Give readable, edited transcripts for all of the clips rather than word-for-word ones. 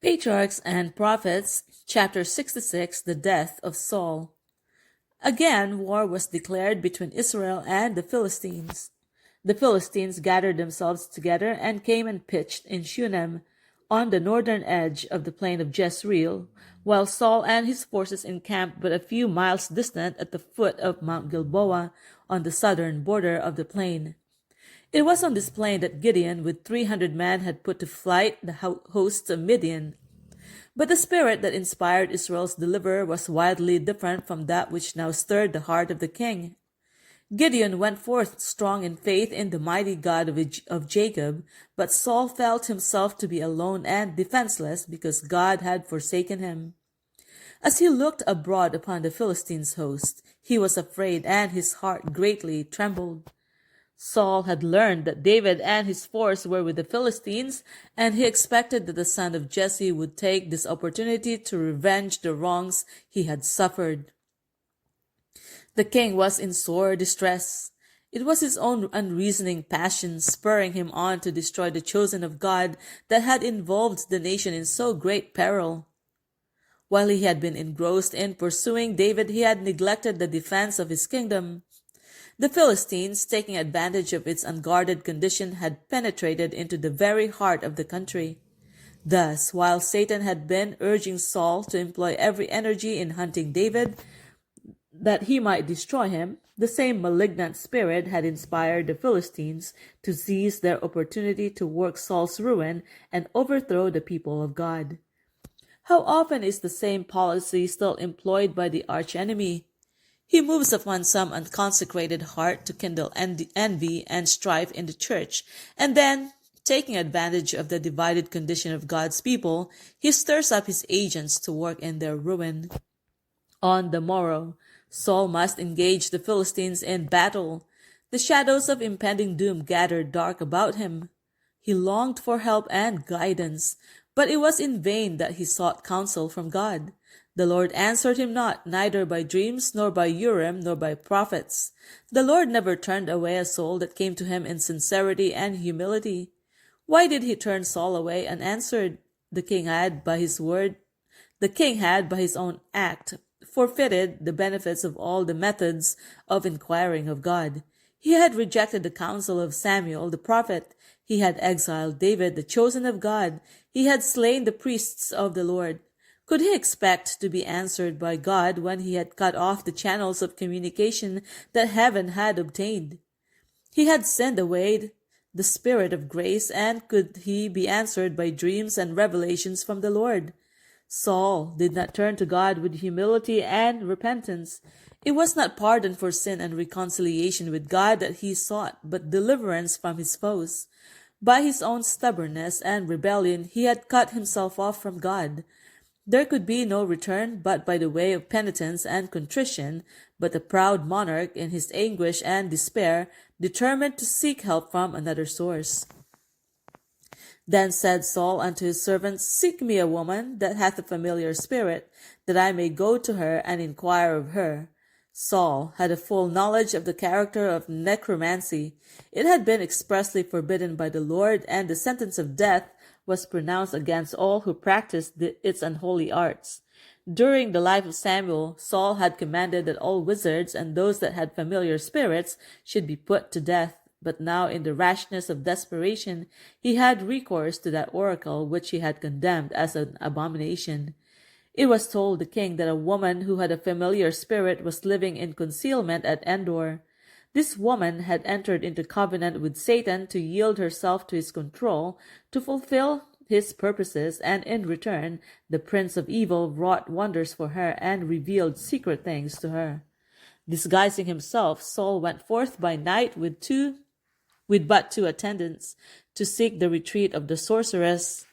Patriarchs and Prophets, chapter 66, the death of Saul. Again, war was declared between Israel and the Philistines. The Philistines gathered themselves together and came and pitched in Shunem, on the northern edge of the plain of Jezreel, while Saul and his forces encamped but a few miles distant at the foot of Mount Gilboa on the southern border of the plain. It was on this plain that Gideon with 300 men had put to flight the hosts of Midian. But the spirit that inspired Israel's deliverer was widely different from that which now stirred the heart of the king. Gideon went forth strong in faith in the mighty God of Jacob, but Saul felt himself to be alone and defenseless because God had forsaken him. As he looked abroad upon the Philistines' host, he was afraid and his heart greatly trembled. Saul had learned that David and his force were with the Philistines, and he expected that the son of Jesse would take this opportunity to revenge the wrongs he had suffered. The king was in sore distress. It was his own unreasoning passion spurring him on to destroy the chosen of God that had involved the nation in so great peril. While he had been engrossed in pursuing David, he had neglected the defense of his kingdom. The Philistines, taking advantage of its unguarded condition, had penetrated into the very heart of the country. Thus, while Satan had been urging Saul to employ every energy in hunting David, that he might destroy him, the same malignant spirit had inspired the Philistines to seize their opportunity to work Saul's ruin and overthrow the people of God. How often is the same policy still employed by the archenemy? He moves upon some unconsecrated heart to kindle envy and strife in the church, and then, taking advantage of the divided condition of God's people, he stirs up his agents to work in their ruin. On the morrow, Saul must engage the Philistines in battle. The shadows of impending doom gathered dark about him. He longed for help and guidance, but it was in vain that he sought counsel from God. The Lord answered him not, neither by dreams, nor by Urim, nor by prophets. The Lord never turned away a soul that came to him in sincerity and humility. Why did he turn Saul away unanswered? The king had, by his own act, forfeited the benefits of all the methods of inquiring of God. He had rejected the counsel of Samuel the prophet. He had exiled David, the chosen of God. He had slain the priests of the Lord. Could he expect to be answered by God when he had cut off the channels of communication that heaven had obtained? He had sent away the Spirit of grace, and could he be answered by dreams and revelations from the Lord? Saul did not turn to God with humility and repentance. It was not pardon for sin and reconciliation with God that he sought, but deliverance from his foes. By his own stubbornness and rebellion, he had cut himself off from God. There could be no return but by the way of penitence and contrition, but the proud monarch, in his anguish and despair, determined to seek help from another source. Then said Saul unto his servants, Seek me a woman that hath a familiar spirit, that I may go to her and inquire of her. Saul had a full knowledge of the character of necromancy. It had been expressly forbidden by the Lord, and the sentence of death was pronounced against all who practiced its unholy arts. During the life of Samuel, Saul had commanded that all wizards and those that had familiar spirits should be put to death. But now, in the rashness of desperation, he had recourse to that oracle which he had condemned as an abomination. It was told the king that a woman who had a familiar spirit was living in concealment at Endor. This woman had entered into covenant with Satan to yield herself to his control, to fulfill his purposes, and in return the prince of evil wrought wonders for her and revealed secret things to her. Disguising himself, Saul went forth by night with but two attendants, to seek the retreat of the sorceress.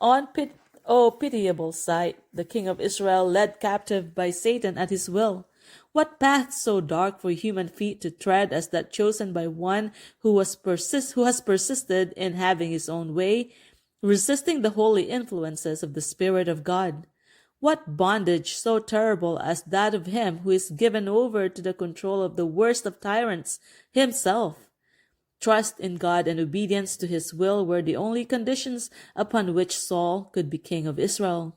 O pitiable sight! The king of Israel led captive by Satan at his will. What path so dark for human feet to tread as that chosen by one who has persisted in having his own way, resisting the holy influences of the Spirit of God? What bondage so terrible as that of him who is given over to the control of the worst of tyrants, himself? Trust in God and obedience to his will were the only conditions upon which Saul could be king of Israel.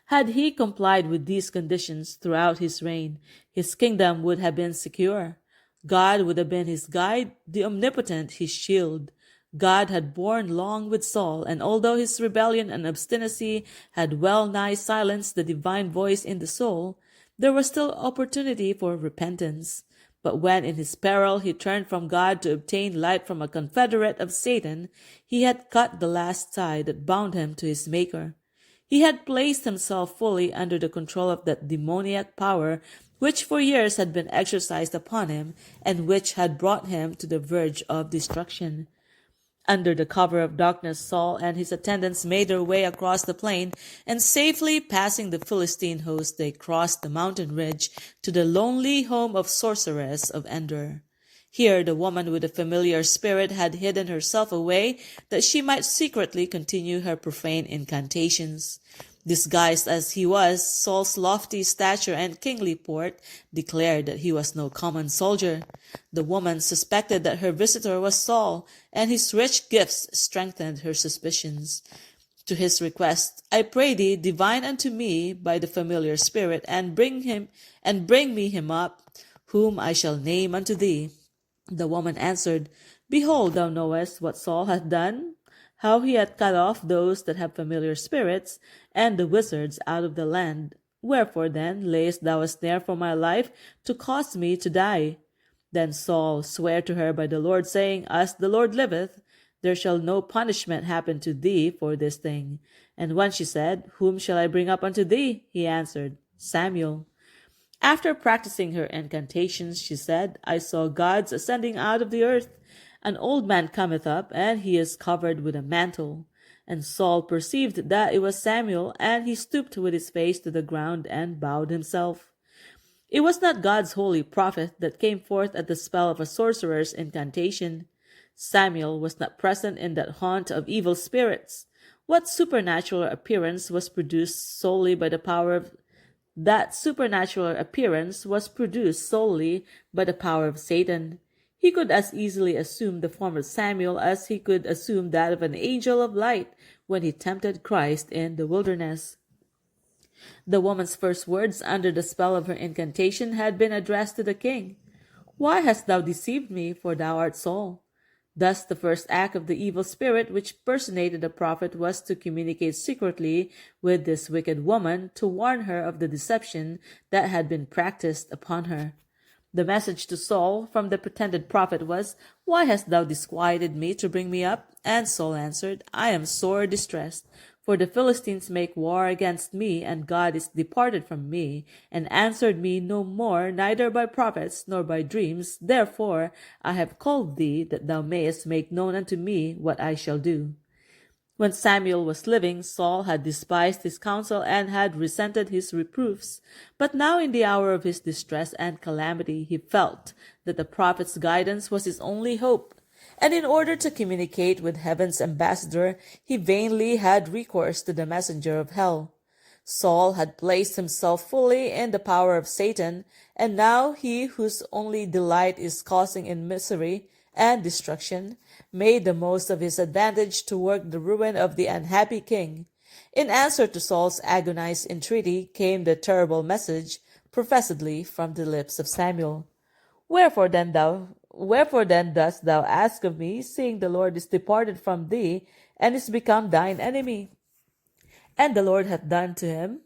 Had he complied with these conditions throughout his reign, his kingdom would have been secure. God would have been his guide, the omnipotent his shield. God had borne long with Saul, and although his rebellion and obstinacy had well nigh silenced the divine voice in the soul, there was still opportunity for repentance. But when in his peril he turned from God to obtain light from a confederate of Satan, he had cut the last tie that bound him to his Maker. He had placed himself fully under the control of that demoniac power which for years had been exercised upon him and which had brought him to the verge of destruction. Under the cover of darkness, Saul and his attendants made their way across the plain, and safely passing the Philistine host, they crossed the mountain ridge to the lonely home of sorceress of Endor. Here the woman with the familiar spirit had hidden herself away that she might secretly continue her profane incantations. Disguised as he was, Saul's lofty stature and kingly port declared that he was no common soldier. The woman suspected that her visitor was Saul, and his rich gifts strengthened her suspicions. To his request, "I pray thee, divine unto me by the familiar spirit, and bring me him up, whom I shall name unto thee." The woman answered, "Behold, thou knowest what Saul hath done, how he hath cut off those that have familiar spirits, and the wizards out of the land. Wherefore then layest thou a snare for my life to cause me to die?" Then Saul sware to her by the Lord, saying, "As the Lord liveth, there shall no punishment happen to thee for this thing." And when she said, "Whom shall I bring up unto thee?" he answered, "Samuel." After practicing her incantations, she said, "I saw gods ascending out of the earth. An old man cometh up, and he is covered with a mantle." And Saul perceived that it was Samuel, and he stooped with his face to the ground and bowed himself. It was not God's holy prophet that came forth at the spell of a sorcerer's incantation. Samuel was not present in that haunt of evil spirits. What supernatural appearance was produced solely by the power of Satan. He could as easily assume the form of Samuel as he could assume that of an angel of light when he tempted Christ in the wilderness. The woman's first words under the spell of her incantation had been addressed to the king. "Why hast thou deceived me, for thou art Saul?" Thus the first act of the evil spirit which personated the prophet was to communicate secretly with this wicked woman to warn her of the deception that had been practiced upon her. The message to Saul from the pretended prophet was, "Why hast thou disquieted me to bring me up?" And Saul answered, "I am sore distressed, for the Philistines make war against me, and God is departed from me, and answered me no more, neither by prophets nor by dreams. Therefore I have called thee, that thou mayest make known unto me what I shall do." When Samuel was living, Saul had despised his counsel and had resented his reproofs. But now in the hour of his distress and calamity, he felt that the prophet's guidance was his only hope. And in order to communicate with heaven's ambassador, he vainly had recourse to the messenger of hell. Saul had placed himself fully in the power of Satan, and now he whose only delight is causing in misery and destruction made the most of his advantage to work the ruin of the unhappy king. In answer to Saul's agonized entreaty came the terrible message, professedly from the lips of Samuel. Wherefore then dost thou ask of me, seeing the Lord is departed from thee, and is become thine enemy? And the Lord hath done to him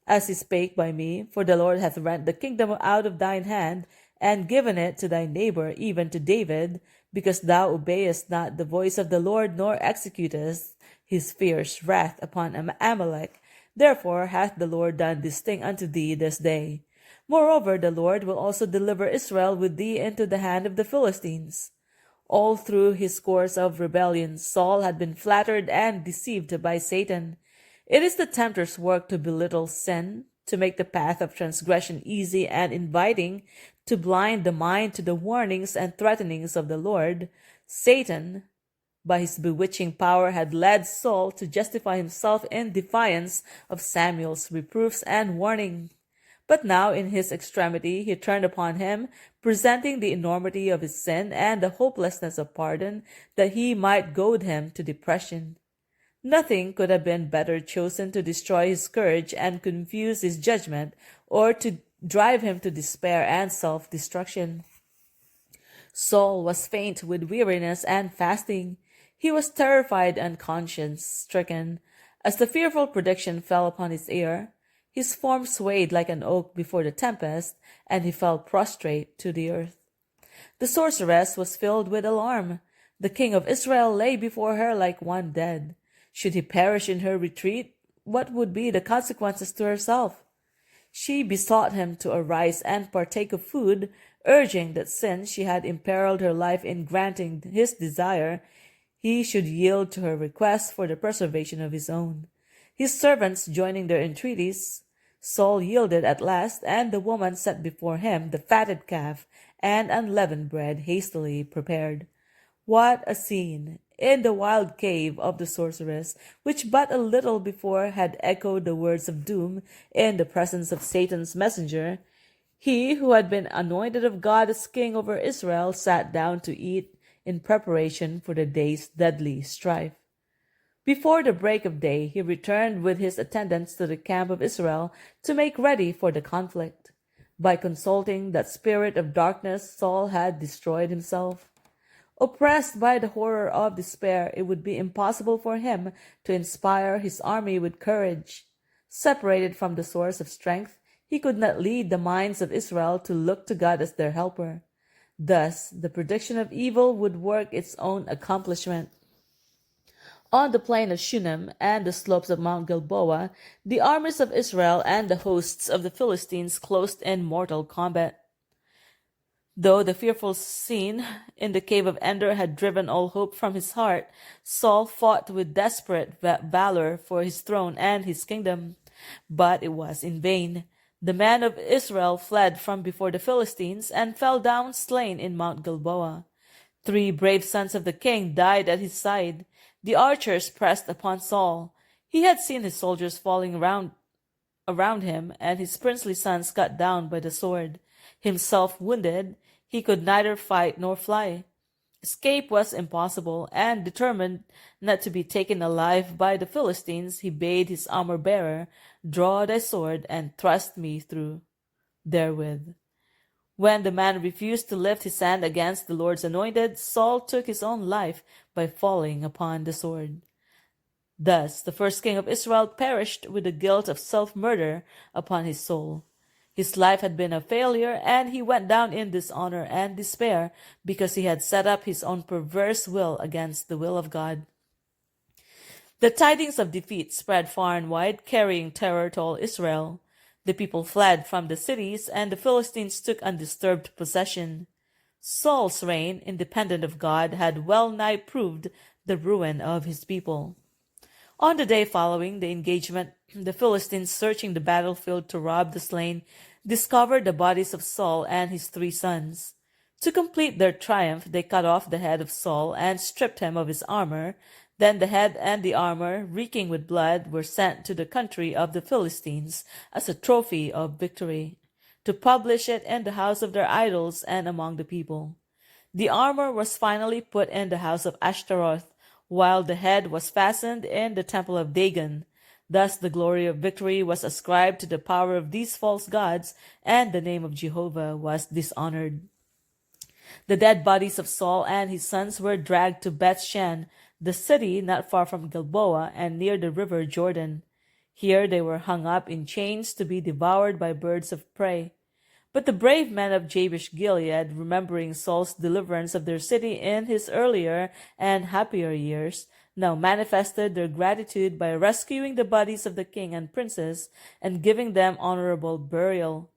as he spake by me, for the Lord hath rent the kingdom out of thine hand, and given it to thy neighbor, even to David, because thou obeyest not the voice of the Lord, nor executest his fierce wrath upon Amalek. Therefore hath the Lord done this thing unto thee this day. Moreover, the Lord will also deliver Israel with thee into the hand of the Philistines. All through his course of rebellion, Saul had been flattered and deceived by Satan. It is the tempter's work to belittle sin, to make the path of transgression easy and inviting, to blind the mind to the warnings and threatenings of the Lord. Satan, by his bewitching power, had led Saul to justify himself in defiance of Samuel's reproofs and warning. But now in his extremity he turned upon him, presenting the enormity of his sin and the hopelessness of pardon, that he might goad him to depression. Nothing could have been better chosen to destroy his courage and confuse his judgment, or to drive him to despair and self-destruction. Saul was faint with weariness and fasting. He was terrified and conscience-stricken. As the fearful prediction fell upon his ear, his form swayed like an oak before the tempest, and he fell prostrate to the earth. The sorceress was filled with alarm. The king of Israel lay before her like one dead. Should he perish in her retreat, what would be the consequences to herself? She besought him to arise and partake of food, urging that since she had imperiled her life in granting his desire, he should yield to her request for the preservation of his own. His servants joining their entreaties, Saul yielded at last, and the woman set before him the fatted calf and unleavened bread hastily prepared. What a scene! In the wild cave of the sorceress, which but a little before had echoed the words of doom in the presence of Satan's messenger, he who had been anointed of God as king over Israel sat down to eat in preparation for the day's deadly strife. Before the break of day, he returned with his attendants to the camp of Israel to make ready for the conflict. By consulting that spirit of darkness, Saul had destroyed himself. Oppressed by the horror of despair, it would be impossible for him to inspire his army with courage. Separated from the source of strength, he could not lead the minds of Israel to look to God as their helper. Thus, the prediction of evil would work its own accomplishment. On the plain of Shunem and the slopes of Mount Gilboa, the armies of Israel and the hosts of the Philistines closed in mortal combat. Though the fearful scene in the cave of Endor had driven all hope from his heart, Saul fought with desperate valor for his throne and his kingdom. But it was in vain. The men of Israel fled from before the Philistines and fell down slain in Mount Gilboa. 3 brave sons of the king died at his side. The archers pressed upon Saul. He had seen his soldiers falling around him, and his princely sons cut down by the sword. Himself wounded, he could neither fight nor fly. Escape was impossible, and determined not to be taken alive by the Philistines, he bade his armor-bearer, "Draw thy sword, and thrust me through therewith." When the man refused to lift his hand against the Lord's anointed, Saul took his own life by falling upon the sword. Thus the first king of Israel perished with the guilt of self-murder upon his soul. His life had been a failure, and he went down in dishonor and despair because he had set up his own perverse will against the will of God. The tidings of defeat spread far and wide, carrying terror to all Israel. The people fled from the cities, and the Philistines took undisturbed possession. Saul's reign, independent of God, had well nigh proved the ruin of his people. On the day following the engagement, the Philistines, searching the battlefield to rob the slain, discovered the bodies of Saul and his 3 sons. To complete their triumph, they cut off the head of Saul and stripped him of his armor. Then the head and the armor, reeking with blood, were sent to the country of the Philistines as a trophy of victory, to publish it in the house of their idols and among the people. The armor was finally put in the house of Ashtaroth, while the head was fastened in the temple of Dagon. Thus the glory of victory was ascribed to the power of these false gods, and the name of Jehovah was dishonored. The dead bodies of Saul and his sons were dragged to Beth-shan, the city not far from Gilboa and near the river Jordan. Here they were hung up in chains to be devoured by birds of prey. But the brave men of Jabesh Gilead, remembering Saul's deliverance of their city in his earlier and happier years, now manifested their gratitude by rescuing the bodies of the king and princes and giving them honorable burial.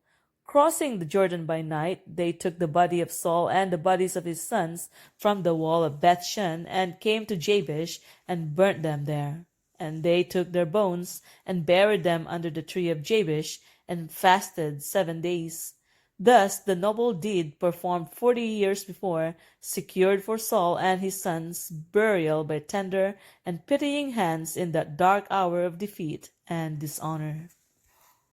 Crossing the Jordan by night, they took the body of Saul and the bodies of his sons from the wall of Beth-shan and came to Jabesh and burnt them there. And they took their bones and buried them under the tree of Jabesh and fasted 7 days. Thus the noble deed performed 40 years before secured for Saul and his sons burial by tender and pitying hands in that dark hour of defeat and dishonor.